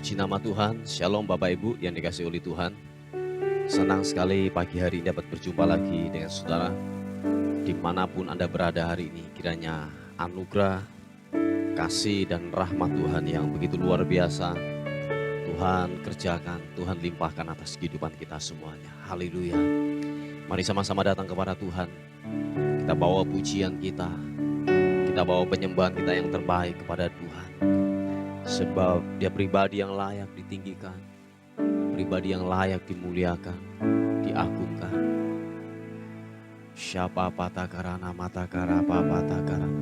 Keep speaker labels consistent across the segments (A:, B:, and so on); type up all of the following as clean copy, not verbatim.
A: Puji nama Tuhan, Shalom Bapak Ibu yang dikasihi oleh Tuhan. Senang sekali pagi hari ini dapat berjumpa lagi dengan saudara. Dimanapun Anda berada hari ini, kiranya anugerah, kasih dan rahmat Tuhan yang begitu luar biasa Tuhan kerjakan, Tuhan limpahkan atas kehidupan kita semuanya. Haleluya. Mari sama-sama datang kepada Tuhan. Kita bawa pujian kita bawa penyembahan kita yang terbaik kepada Tuhan. Sebab Dia pribadi yang layak ditinggikan, pribadi yang layak dimuliakan, diagungkan. Siapa patakarana matakara papatakarana.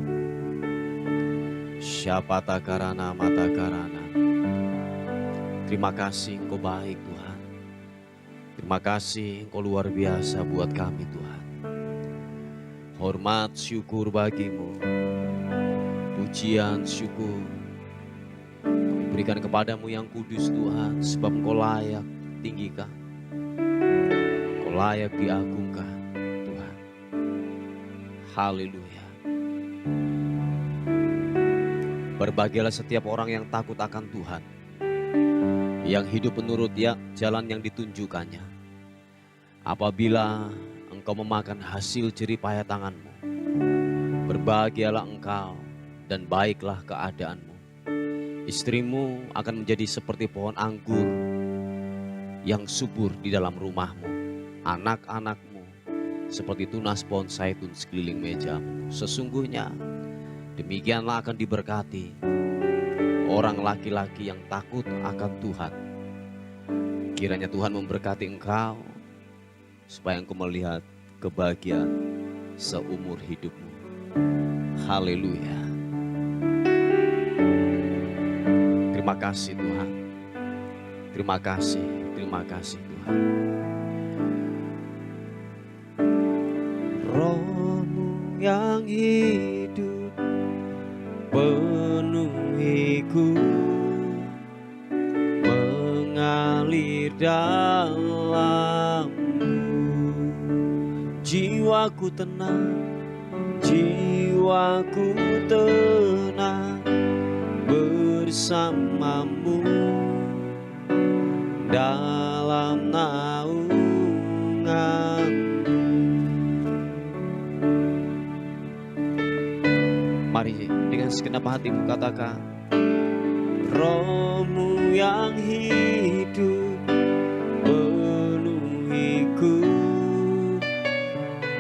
A: Siapa takarana matakarana. Terima kasih Engkau baik Tuhan. Terima kasih Engkau luar biasa buat kami Tuhan. Hormat syukur bagimu. Pujian syukur berikan kepadamu yang kudus Tuhan, sebab Engkau layak tinggikan, Engkau layak diagungkan Tuhan. Haleluya. Berbahagialah setiap orang yang takut akan Tuhan, yang hidup menurut jalan yang ditunjukkannya. Apabila engkau memakan hasil jerih payah tanganmu, berbahagialah engkau dan baiklah keadaanmu. Istrimu akan menjadi seperti pohon anggur yang subur di dalam rumahmu. Anak-anakmu seperti tunas pohon zaitun sekeliling mejamu. Sesungguhnya demikianlah akan diberkati orang laki-laki yang takut akan Tuhan. Kiranya Tuhan memberkati engkau supaya engkau melihat kebahagiaan seumur hidupmu. Haleluya. Terima kasih Tuhan. Terima kasih Tuhan. Roh-Mu yang hidup penuhiku, mengalir dalammu. Jiwaku tenang, jiwaku tenang bersamamu dalam naunganmu. Mari dengan segenap hatimu katakan, Roh-Mu yang hidup penuhiku,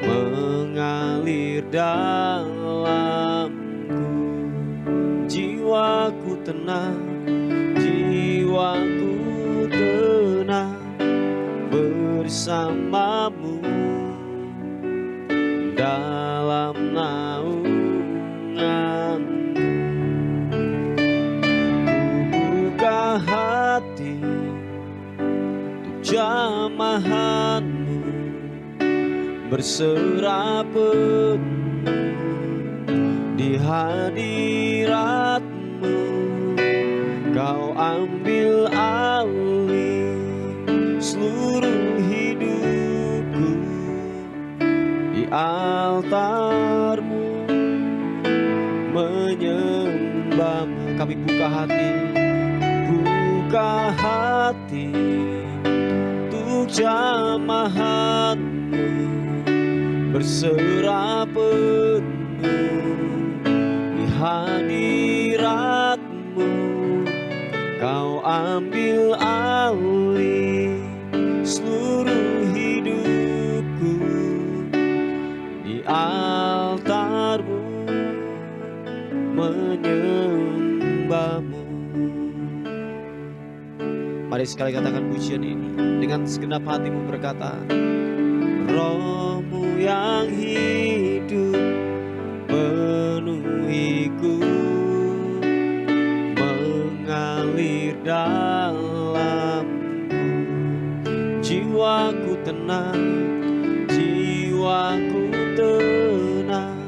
A: mengalir dalamku. Jiwaku tenang, jiwaku tenang bersamamu dalam naunganmu. Buka hati untuk jamahanmu, berserah penuh di hadiratmu. Kau ambil alih seluruh hidupku di altarmu, menyembahmu. Kami buka hati untuk jamahanmu, berserah penuh di hadiratmu. Kau ambil alih seluruh hidupku di altarmu, menyembahmu. Mari sekali katakan pujian ini dengan segenap hatimu, berkata, Roh-Mu yang hidup penuhiku, mengalir dalamku. Jiwaku tenang, jiwaku tenang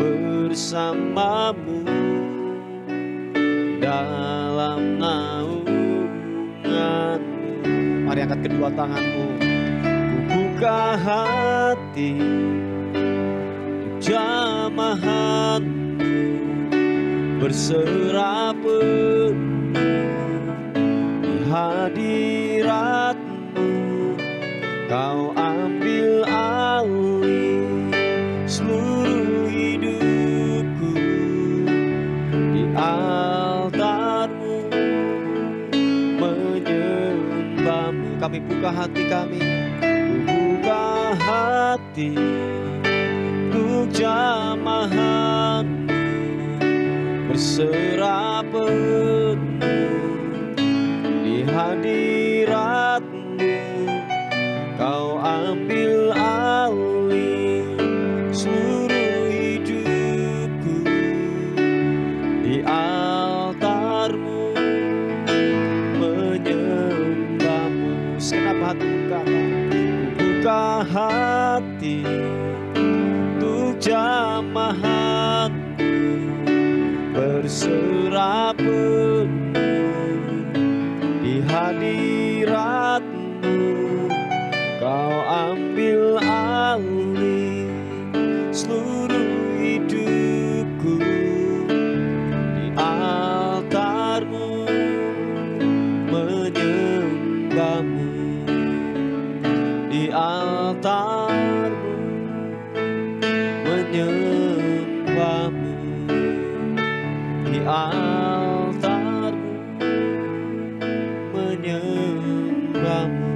A: bersamamu dalam naunganmu. Mari angkat kedua tanganmu. Ku buka hati untuk jamahanmu, berserah penuh hadirat-Mu Kau ambil alih seluruh hidupku. Di altar-Mu menyembah-Mu. Kami buka hati kami, buka hati untuk jamahan-Mu, berserah penuh di hadirat-Mu. Kau ambil alih seluruh hidupku. Di altar-Mu menyembah-Mu. Segenap hati buka hati untuk jamahan-Mu, berserah penuh di hadirat-Mu. Kau ambil alih seluruh hidupku. Di altar-Mu menyembah-Mu. Di altar-Mu menyembah-Mu. Di altar-Mu menyembah-Mu.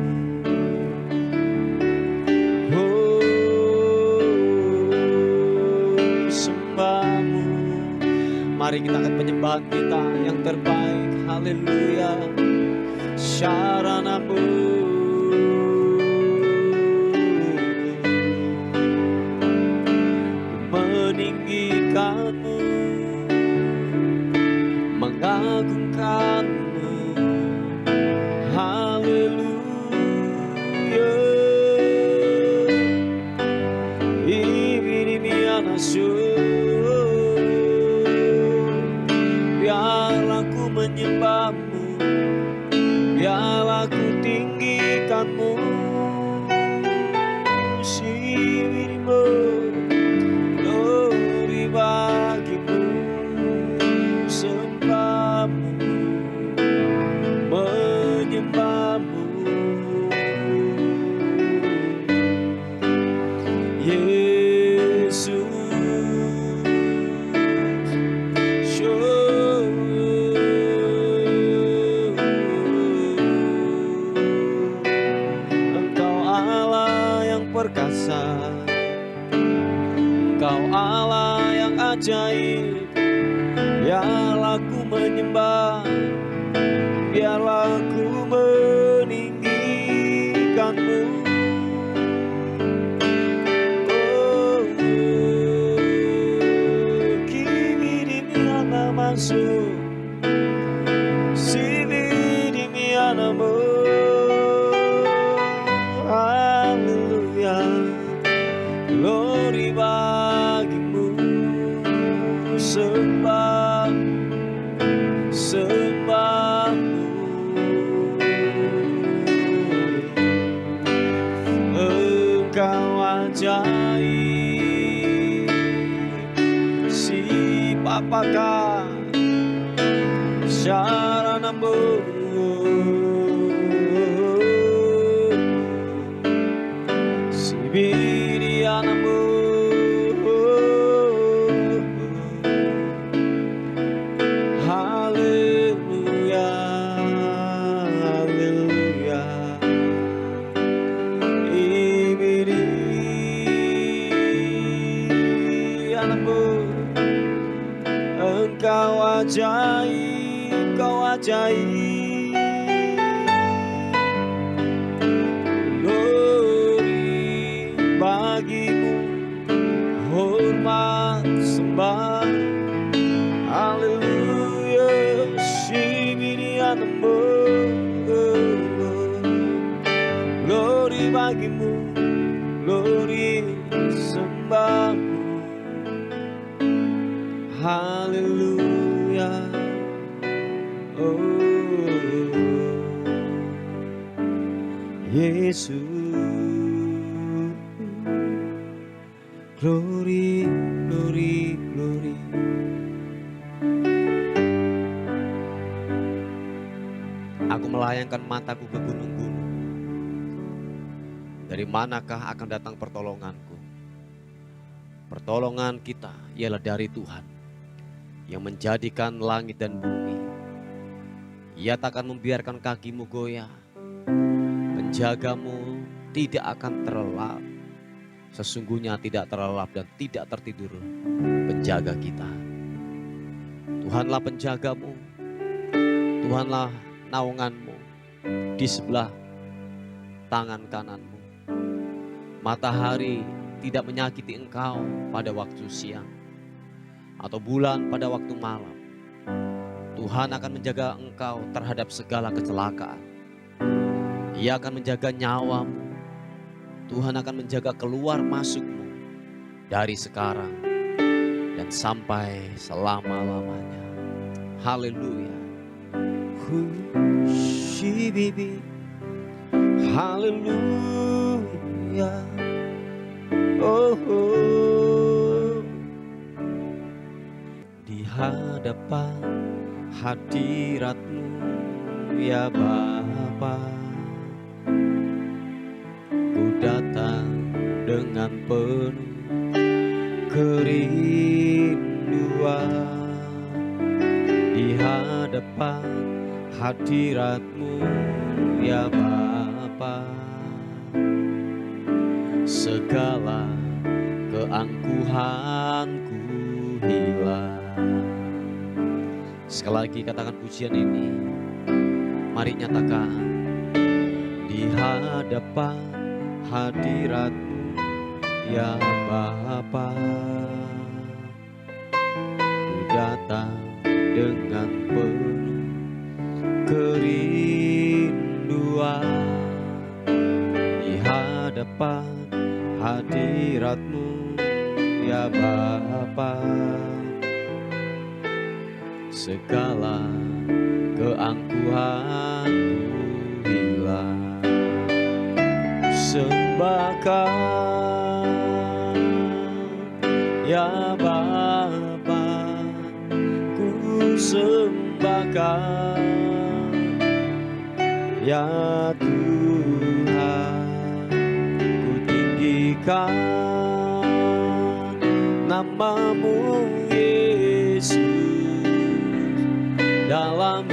A: Mari kita angkat penyembahan kita yang terbaik. Haleluya. Syarana-Mu, meninggikan-Mu, mengagungkan-Mu. Haleluya. Ibirimianasu, biarlah ku menyembah-Mu, biarlah ku tinggikan-Mu. Sibirimu, glory bagi-Mu, sembah-Mu, menyembah-Mu. Yesus, perkasa, Engkau Allah yang ajaib. Biarlah ku menyembah, biarlah ku meninggikan-Mu. Oh, kibirimiana masuk, sibirimiana-Mu. Glory bagi-Mu, sembah, sembah-Mu. Engkau ajaib, si papaka, syarana-Mu. Sibiriana-Mu, haleluya, haleluya. Ibiriana-Mu, Engkau ajaib, Engkau ajaib. Bagi-Mu hormat sembah, haleluya. Sibiriana-Mu, glory bagi-Mu, glory sembah-Mu, haleluya. Oh Yesus, glory, glory, glory. Aku Aku melayangkan mataku ke gunung-gunung. Dari manakah akan datang pertolonganku? Pertolongan kita ialah dari Tuhan yang menjadikan langit dan bumi. Ia tak akan membiarkan kakimu goyah. Penjagamu tidak akan terlelap. Sesungguhnya tidak terlelap dan tidak tertidur penjaga kita. Tuhanlah penjagamu. Tuhanlah naunganmu di sebelah tangan kananmu. Matahari tidak menyakiti engkau pada waktu siang atau bulan pada waktu malam. Tuhan akan menjaga engkau terhadap segala kecelakaan. Ia akan menjaga nyawamu. Tuhan akan menjaga keluar masukmu dari sekarang dan sampai selama-lamanya. Haleluya. Bibi. Haleluya. Oh, oh. Di hadapan hadirat-Mu ya Bapa, ku datang dengan penuh kerinduan. Di hadapan hadirat-Mu ya Bapa, segala keangkuhanku hilang. Sekali lagi katakan pujian ini. Mari nyatakan. Di hadapan hadirat-Mu ya Bapa, ku datang dengan penuh kerinduan. Di hadapan hadirat-Mu ya Bapa, segala keangkuhanku hilang. Sembahkan ya Bapa, ku sembahkan ya Tuhan, ku tinggikan nama-Mu Yesus. Dalam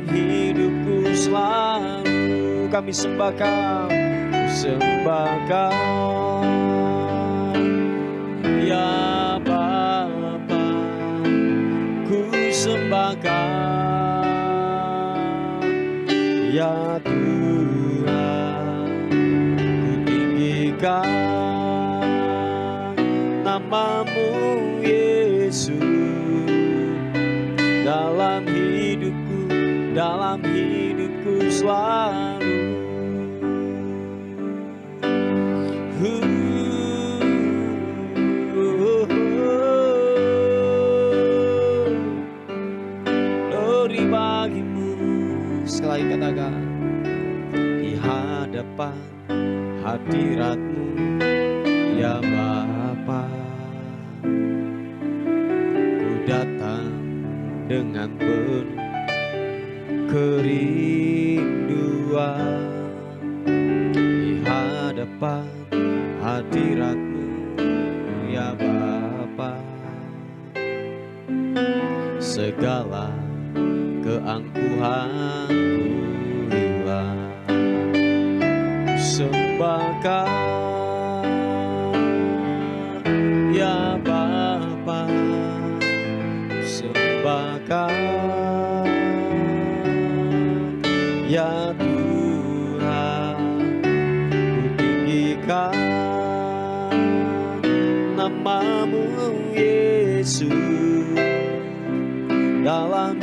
A: hidupku selalu kami sembahkan, ya Bapa, ku sembahkan ya Tuhan, ku tinggikan nama-Mu Yesus. Dalam hidupku selalu. Glory bagi-Mu. Sekali lagi katakan. Di hadapan hadirat-Mu ya Bapa, ku datang dengan penuh kerinduan. Di hadapan hadirat-Mu ya Bapa, segala keangkuhanku hilang. Sembahkan ya Bapa, sembahkan ya Tuhan, ku tinggikan nama-Mu Yesus. Dalam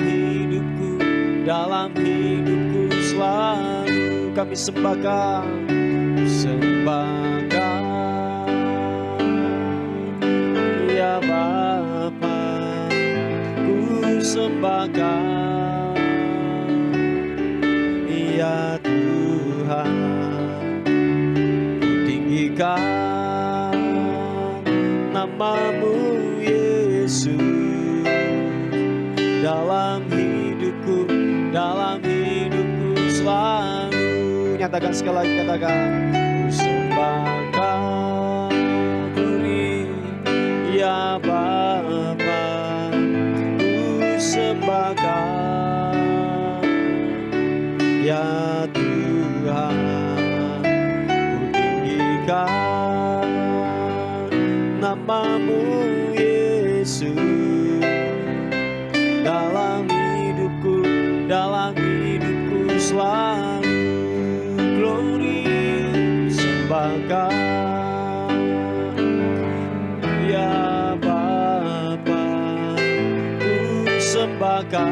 A: hidupku selalu kami sembahkan ya Bapa, ku sembahkan ya Tuhan, ku tinggikan nama-Mu Yesus. Dalam dalam hidupku selalu. Nyatakan sekali lagi, katakan, ku sembahkan Diri ya Bapa, ku sembahkan ya Tuhan, ku tinggikan namamu Yesus dalam hidupku selalu. Glory, sembahkan ya Bapa, ku sembahkan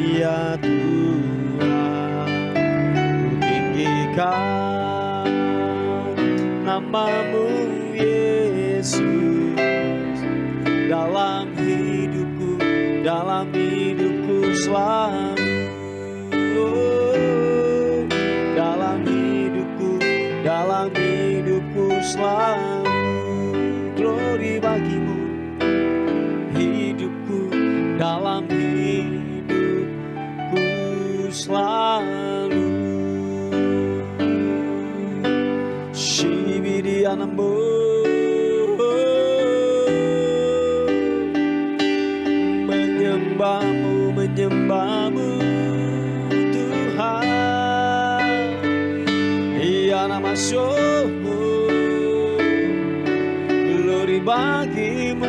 A: ya Tuhan, ku tinggikan namamu Yesus dalam hidupku selalu. Oh, dalam hidupku selalu. Glory bagimu, hidupku dalam hidupku selalu. Shibidi anambo, menyembahmu Tuhan, ya nama syukur, glory bagimu.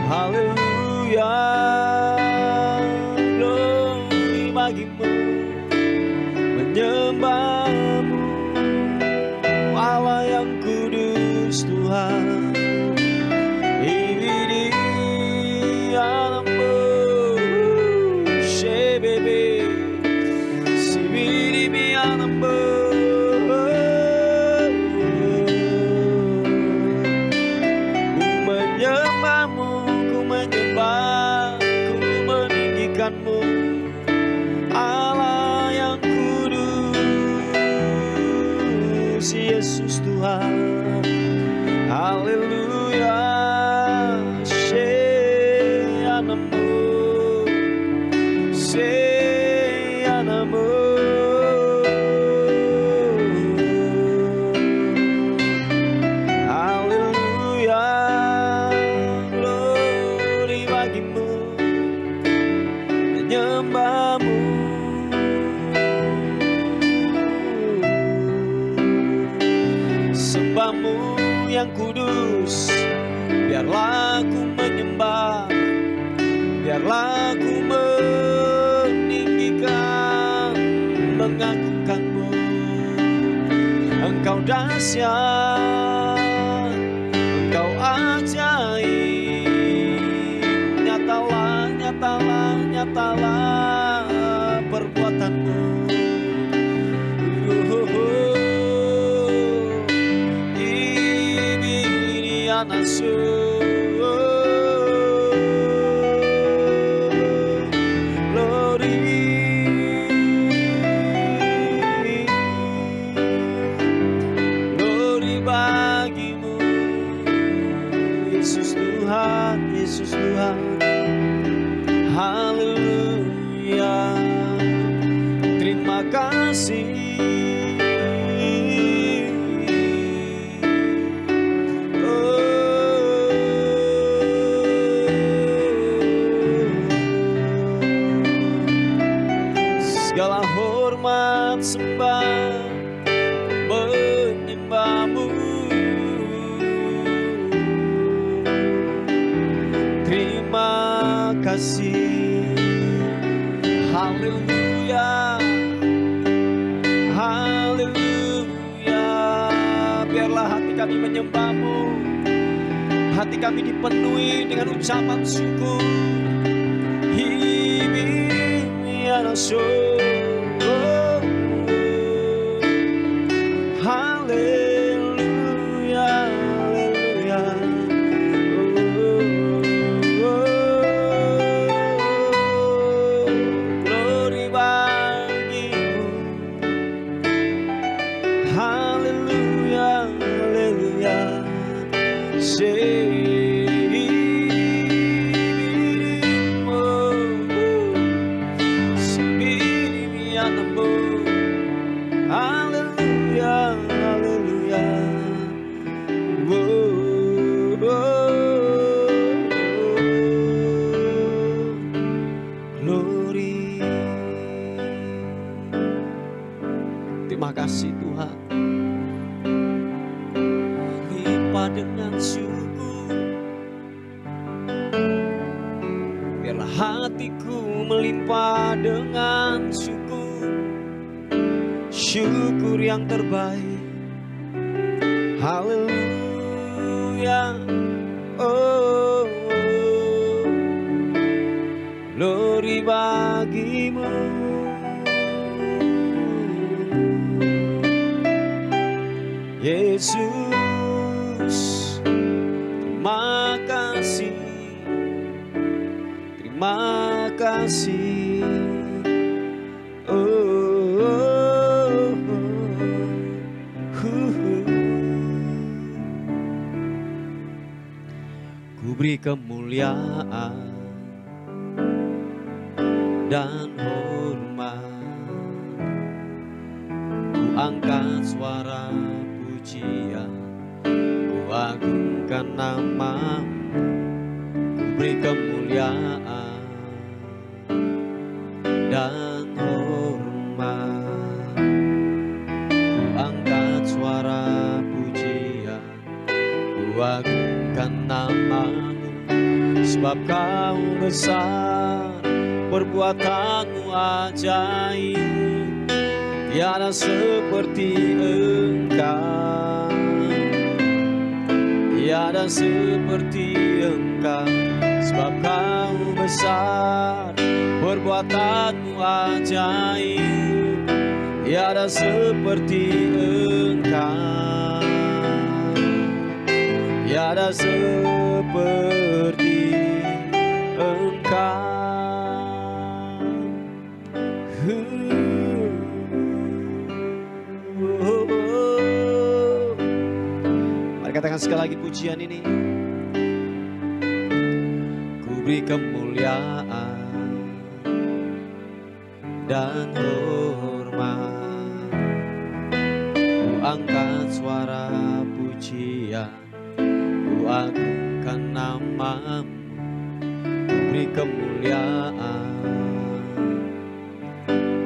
A: Haleluya, glory bagimu, menyembahmu Allah yang kudus Tuhan. Allah yang kudus, Yesus Tuhan. Haleluya, Sheyanamu. Haleluya, glory bagimu, menyembahmu. Sembahmu yang kudus, biarlah ku menyembah, biarlah ku meninggikan, mengagungkanmu. Engkau dahsyat, Engkau ajaib, nyatalah perbuatanmu. Ini anasu, glory bagimu, Yesus Tuhan. Haleluya, terima kasih. Segala hormat sembah menyembahmu. Terima kasih. Haleluya, haleluya. Biarlah hati kami menyembahmu, hati kami dipenuhi dengan ucapan syukur. Haleluya, haleluya. Glory bagimu. Haleluya, haleluya. dengan syukur, biarlah hatiku melimpah dengan syukur, syukur yang terbaik. Haleluya, oh, glory bagimu. Yesus, terima kasih, terima kasih. Ku beri kemuliaan dan hormat, ku angkat suara pujian, ku agungkan namamu. Ku beri kemuliaan dan hormat, ku angkat suara pujian, ku agungkan namamu. Sebab kau besar, perbuatanmu ajaib, tiada seperti Engkau, tiada seperti Engkau. Sebab kau besar, perbuatanmu ajaib, tiada seperti Engkau, tiada seperti Engkau. Mari katakan sekali lagi pujian ini. Ku beri kemuliaan dan hormat, ku angkat suara pujian, ku agungkan namamu. Ku beri kemuliaan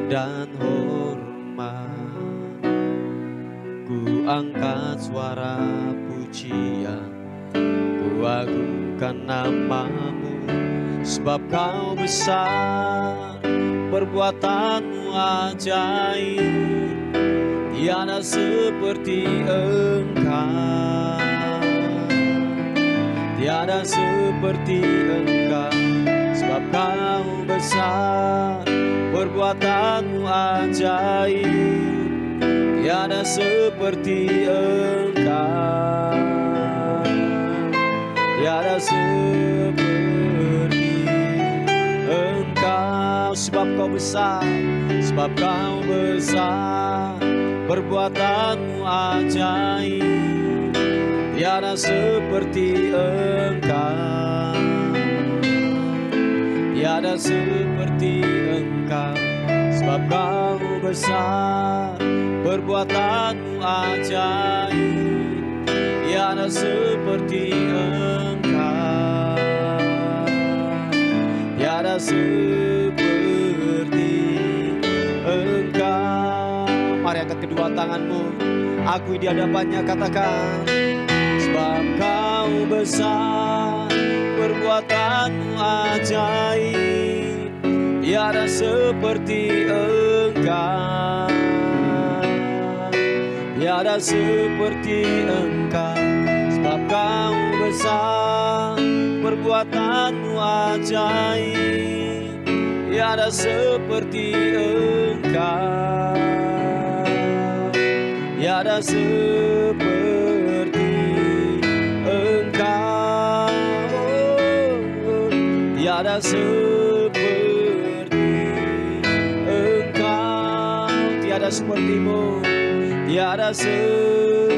A: dan hormat, ku angkat suara pujian, ku agungkan namamu. Sebab kau besar, perbuatanmu ajaib, tiada seperti Engkau, tiada seperti Engkau. Sebab kau besar, perbuatanmu ajaib, tiada seperti Engkau, tiada seperti Engkau. Sebab kau besar, sebab kau besar, perbuatanmu ajaib, tiada seperti Engkau, tiada seperti Engkau. Sebab kau besar, perbuatanmu ajaib, tiada seperti Engkau, tiada seperti Engkau. Mari angkat kedua tanganmu, akui di hadapannya, katakan. Sebab kau besar, perbuatanmu ajaib, tiada seperti Engkau, tiada seperti Engkau. Sebab kau besar, perbuatanmu ajaib, tiada seperti Engkau, tiada seperti Engkau, tiada seperti Engkau, tiada sepertimu, tiada seperti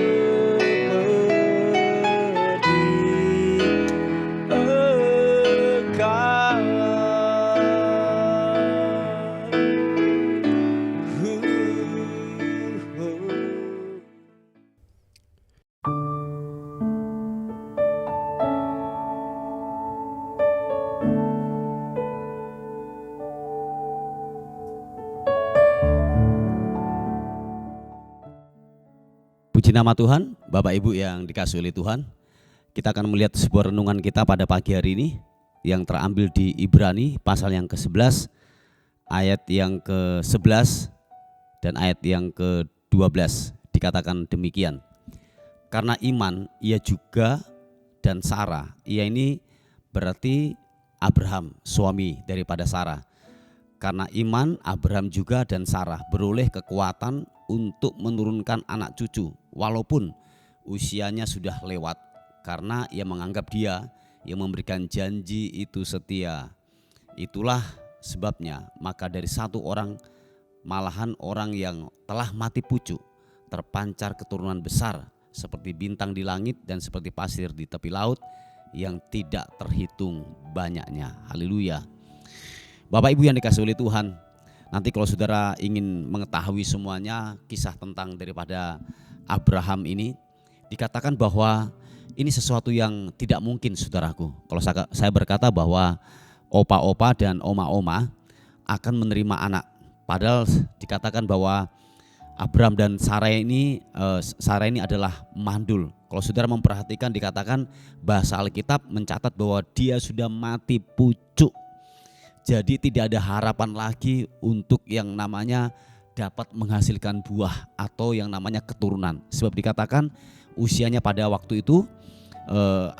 A: Puji nama Tuhan, Bapak Ibu yang dikasihi oleh Tuhan. Kita akan melihat sebuah renungan kita pada pagi hari ini yang terambil di Ibrani pasal yang ke-11, ayat yang ke-11 dan ayat yang ke-12. Dikatakan demikian. Karena iman ia juga dan Sarah, ia ini berarti Abraham, suami daripada Sarah. Karena iman Abraham juga dan Sarah beroleh kekuatan untuk menurunkan anak cucu walaupun usianya sudah lewat, karena ia menganggap dia yang memberikan janji itu setia. Itulah sebabnya maka dari satu orang, malahan orang yang telah mati pucuk, terpancar keturunan besar seperti bintang di langit dan seperti pasir di tepi laut yang tidak terhitung banyaknya. Haleluya. Bapak Ibu yang dikasihi oleh Tuhan, nanti kalau saudara ingin mengetahui semuanya kisah tentang daripada Abraham ini, dikatakan bahwa ini sesuatu yang tidak mungkin, saudaraku. Kalau saya berkata bahwa opa-opa dan oma-oma akan menerima anak, padahal dikatakan bahwa Abraham dan Sarah ini adalah mandul. Kalau saudara memperhatikan, dikatakan bahasa Alkitab mencatat bahwa dia sudah mati pucuk. Jadi tidak ada harapan lagi untuk yang namanya dapat menghasilkan buah atau yang namanya keturunan. Sebab dikatakan usianya pada waktu itu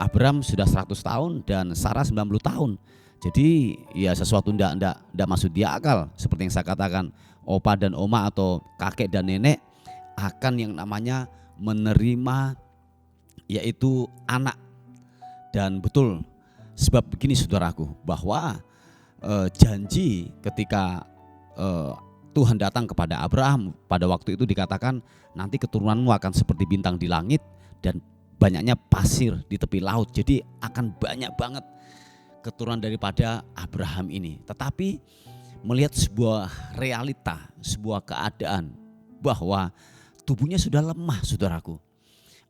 A: Abraham sudah 100 tahun dan Sarah 90 tahun. Jadi ya sesuatu tidak masuk di akal. Seperti yang saya katakan, opa dan oma atau kakek dan nenek akan yang namanya menerima yaitu anak. Dan betul, sebab begini saudaraku, bahwa janji ketika Tuhan datang kepada Abraham pada waktu itu dikatakan nanti keturunanmu akan seperti bintang di langit dan banyaknya pasir di tepi laut. Jadi akan banyak banget keturunan daripada Abraham ini. Tetapi melihat sebuah realita, sebuah keadaan bahwa tubuhnya sudah lemah, saudaraku.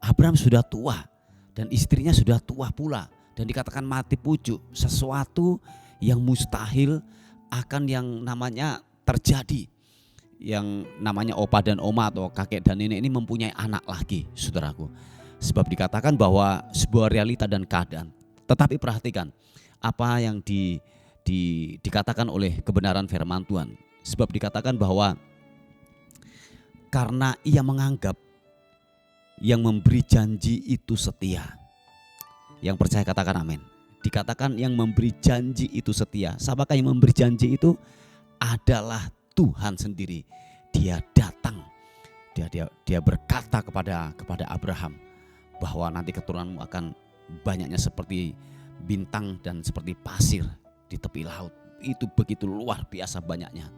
A: Abraham sudah tua dan istrinya sudah tua pula dan dikatakan mati pucuk. Sesuatu yang mustahil akan yang namanya terjadi. Yang namanya opa dan oma atau kakek dan nenek ini mempunyai anak lagi, saudaraku. Sebab dikatakan bahwa sebuah realita dan keadaan. Tetapi perhatikan apa yang dikatakan oleh kebenaran firman Tuhan. Sebab dikatakan bahwa karena ia menganggap yang memberi janji itu setia. Yang percaya katakan amin. Dikatakan yang memberi janji itu setia. Siapakah yang memberi janji itu? Adalah Tuhan sendiri. Dia datang. Dia berkata kepada Abraham bahwa nanti keturunanmu akan banyaknya seperti bintang dan seperti pasir di tepi laut. Itu begitu luar biasa banyaknya.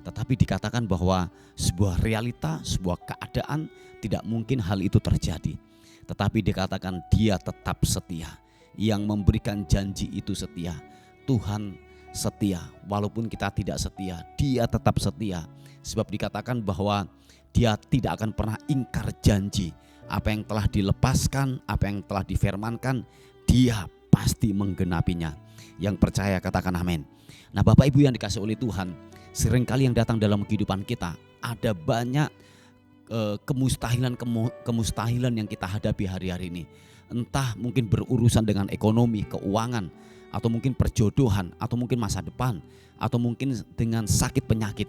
A: Tetapi dikatakan bahwa sebuah realita, sebuah keadaan tidak mungkin hal itu terjadi. Tetapi dikatakan dia tetap setia. Yang memberikan janji itu setia. Tuhan setia walaupun kita tidak setia, dia tetap setia. Sebab dikatakan bahwa dia tidak akan pernah ingkar janji. Apa yang telah dilepaskan, apa yang telah difirmankan, dia pasti menggenapinya. Yang percaya katakan amin. Nah Bapak Ibu yang dikasihi oleh Tuhan, seringkali yang datang dalam kehidupan kita ada banyak kemustahilan yang kita hadapi hari-hari ini. Entah mungkin berurusan dengan ekonomi, keuangan, atau mungkin perjodohan, atau mungkin masa depan, atau mungkin dengan sakit penyakit.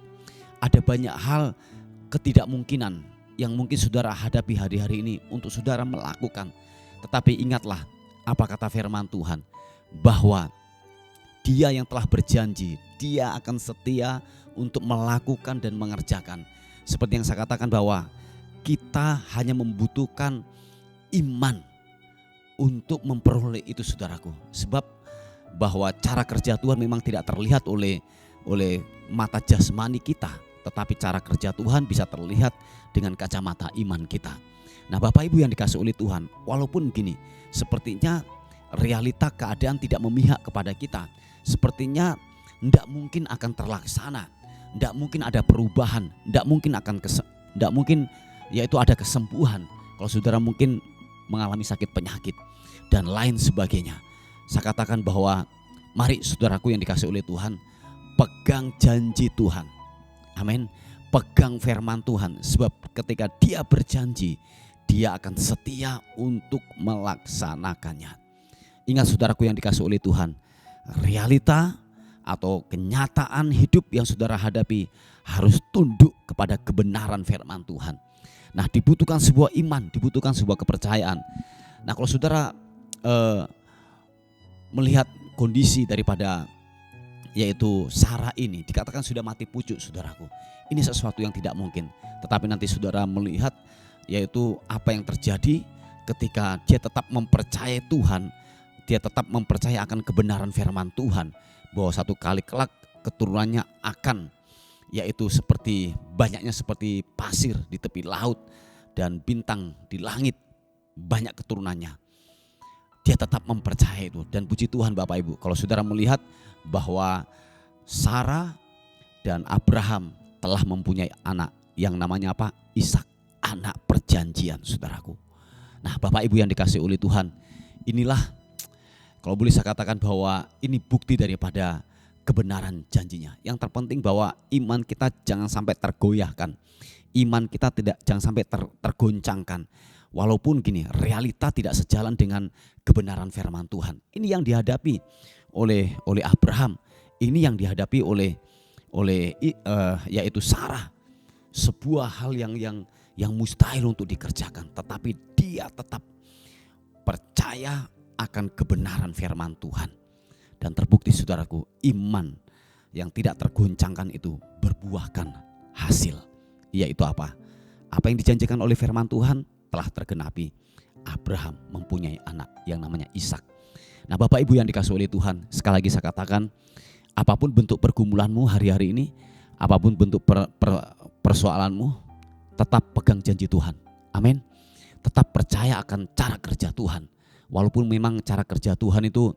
A: Ada banyak hal ketidakmungkinan yang mungkin saudara hadapi hari-hari ini untuk saudara melakukan. Tetapi ingatlah apa kata firman Tuhan, bahwa dia yang telah berjanji, dia akan setia untuk melakukan dan mengerjakan. Seperti yang saya katakan bahwa kita hanya membutuhkan iman untuk memperoleh itu, saudaraku. Sebab bahwa cara kerja Tuhan memang tidak terlihat oleh mata jasmani kita, tetapi cara kerja Tuhan bisa terlihat dengan kacamata iman kita. Nah Bapak Ibu yang dikasihi oleh Tuhan, walaupun gini, sepertinya realita keadaan tidak memihak kepada kita, sepertinya tidak mungkin akan terlaksana, tidak mungkin ada perubahan, tidak mungkin yaitu ada kesembuhan. Kalau saudara mungkin mengalami sakit penyakit dan lain sebagainya. Saya katakan bahwa mari saudaraku yang dikasihi oleh Tuhan, pegang janji Tuhan. Amin. Pegang firman Tuhan, sebab ketika dia berjanji,
B: Dia akan setia untuk melaksanakannya. Ingat saudaraku yang dikasihi oleh Tuhan, realita atau kenyataan hidup yang saudara hadapi harus tunduk kepada kebenaran firman Tuhan. Nah, dibutuhkan sebuah iman, dibutuhkan sebuah kepercayaan. Nah, kalau saudara melihat kondisi daripada yaitu Sarah ini, dikatakan sudah mati pucuk saudaraku. Ini sesuatu yang tidak mungkin. Tetapi nanti saudara melihat yaitu apa yang terjadi ketika dia tetap mempercayai Tuhan. Dia tetap mempercayai akan kebenaran firman Tuhan, bahwa satu kali kelak keturunannya akan yaitu seperti banyaknya seperti pasir di tepi laut dan bintang di langit, banyak keturunannya. Dia tetap mempercayai itu, dan puji Tuhan Bapak Ibu, kalau saudara melihat bahwa Sarah dan Abraham telah mempunyai anak yang namanya apa? Ishak, anak perjanjian saudaraku. Nah, Bapak Ibu yang dikasihi oleh Tuhan, inilah kalau boleh saya katakan bahwa ini bukti daripada kebenaran janjinya. Yang terpenting bahwa iman kita jangan sampai tergoyahkan. Iman kita jangan sampai tergoncangkan. Walaupun gini, realita tidak sejalan dengan kebenaran firman Tuhan. Ini yang dihadapi oleh Abraham. Ini yang dihadapi oleh yaitu Sarah. Sebuah hal yang mustahil untuk dikerjakan, tetapi dia tetap percaya akan kebenaran firman Tuhan. Dan terbukti saudaraku, iman yang tidak tergoncangkan itu berbuahkan hasil. Yaitu apa? Apa yang dijanjikan oleh firman Tuhan telah tergenapi. Abraham mempunyai anak yang namanya Ishak. Nah, Bapak Ibu yang dikasihi oleh Tuhan, sekali lagi saya katakan, apapun bentuk pergumulanmu hari-hari ini, apapun bentuk persoalanmu, tetap pegang janji Tuhan. Amin. Tetap percaya akan cara kerja Tuhan. Walaupun memang cara kerja Tuhan itu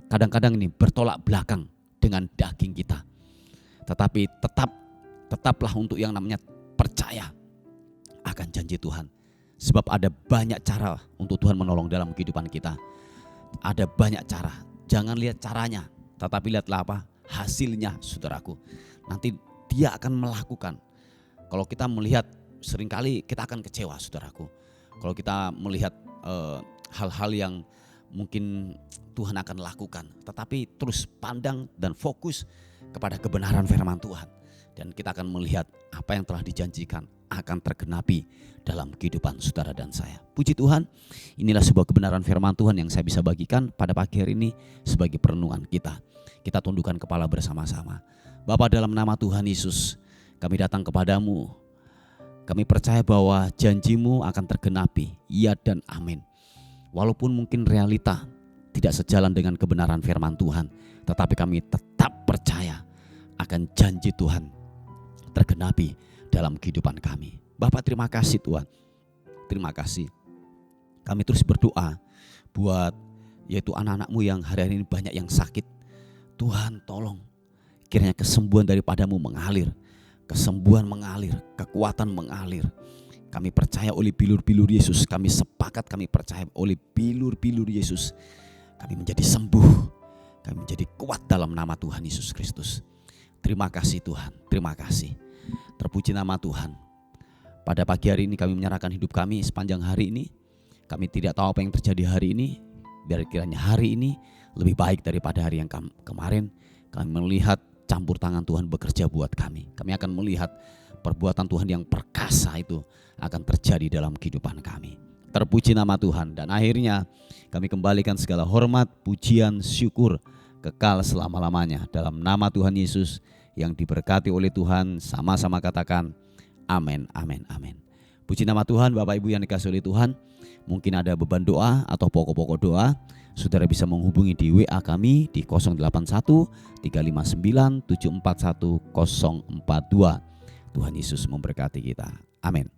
B: kadang-kadang ini bertolak belakang dengan daging kita. Tetapi tetaplah untuk yang namanya percaya akan janji Tuhan. Sebab ada banyak cara untuk Tuhan menolong dalam kehidupan kita. Ada banyak cara. Jangan lihat caranya, tetapi lihatlah apa? Hasilnya saudaraku. Nanti dia akan melakukan. Kalau kita melihat, seringkali kita akan kecewa saudaraku. Kalau kita melihat hal-hal yang mungkin Tuhan akan lakukan, tetapi terus pandang dan fokus kepada kebenaran firman Tuhan. Dan kita akan melihat apa yang telah dijanjikan akan tergenapi dalam kehidupan saudara dan saya. Puji Tuhan, inilah sebuah kebenaran firman Tuhan yang saya bisa bagikan pada pagi hari ini sebagai perenungan kita. Kita tundukkan kepala bersama-sama. Bapa, dalam nama Tuhan Yesus, kami datang kepadamu. Kami percaya bahwa janjimu akan tergenapi, ya dan amin. Walaupun mungkin realita tidak sejalan dengan kebenaran firman Tuhan, tetapi kami tetap percaya akan janji Tuhan tergenapi dalam kehidupan kami. Bapak, terima kasih Tuhan. Terima kasih. Kami terus berdoa buat yaitu anak-anakmu yang hari-hari ini banyak yang sakit. Tuhan tolong, kiranya kesembuhan daripadamu mengalir. Kesembuhan mengalir, kekuatan mengalir. Kami percaya oleh bilur-bilur Yesus, kami sepakat, kami percaya oleh bilur-bilur Yesus, kami menjadi sembuh, kami menjadi kuat dalam nama Tuhan Yesus Kristus. Terima kasih Tuhan, terima kasih. Terpuji nama Tuhan. Pada pagi hari ini kami menyerahkan hidup kami sepanjang hari ini. Kami tidak tahu apa yang terjadi hari ini. Biar kiranya hari ini lebih baik daripada hari yang kemarin. Kami melihat campur tangan Tuhan bekerja buat kami. Kami akan melihat perbuatan Tuhan yang perkasa itu akan terjadi dalam kehidupan kami. Terpuji nama Tuhan. Dan akhirnya kami kembalikan segala hormat, pujian, syukur kekal selama-lamanya. Dalam nama Tuhan Yesus yang diberkati oleh Tuhan, sama-sama katakan amin, amin, amin. Puji nama Tuhan. Bapak Ibu yang dikasihi oleh Tuhan, mungkin ada beban doa atau pokok-pokok doa, saudara bisa menghubungi di WA kami di 081 359 741 042. Tuhan Yesus memberkati kita. Amin.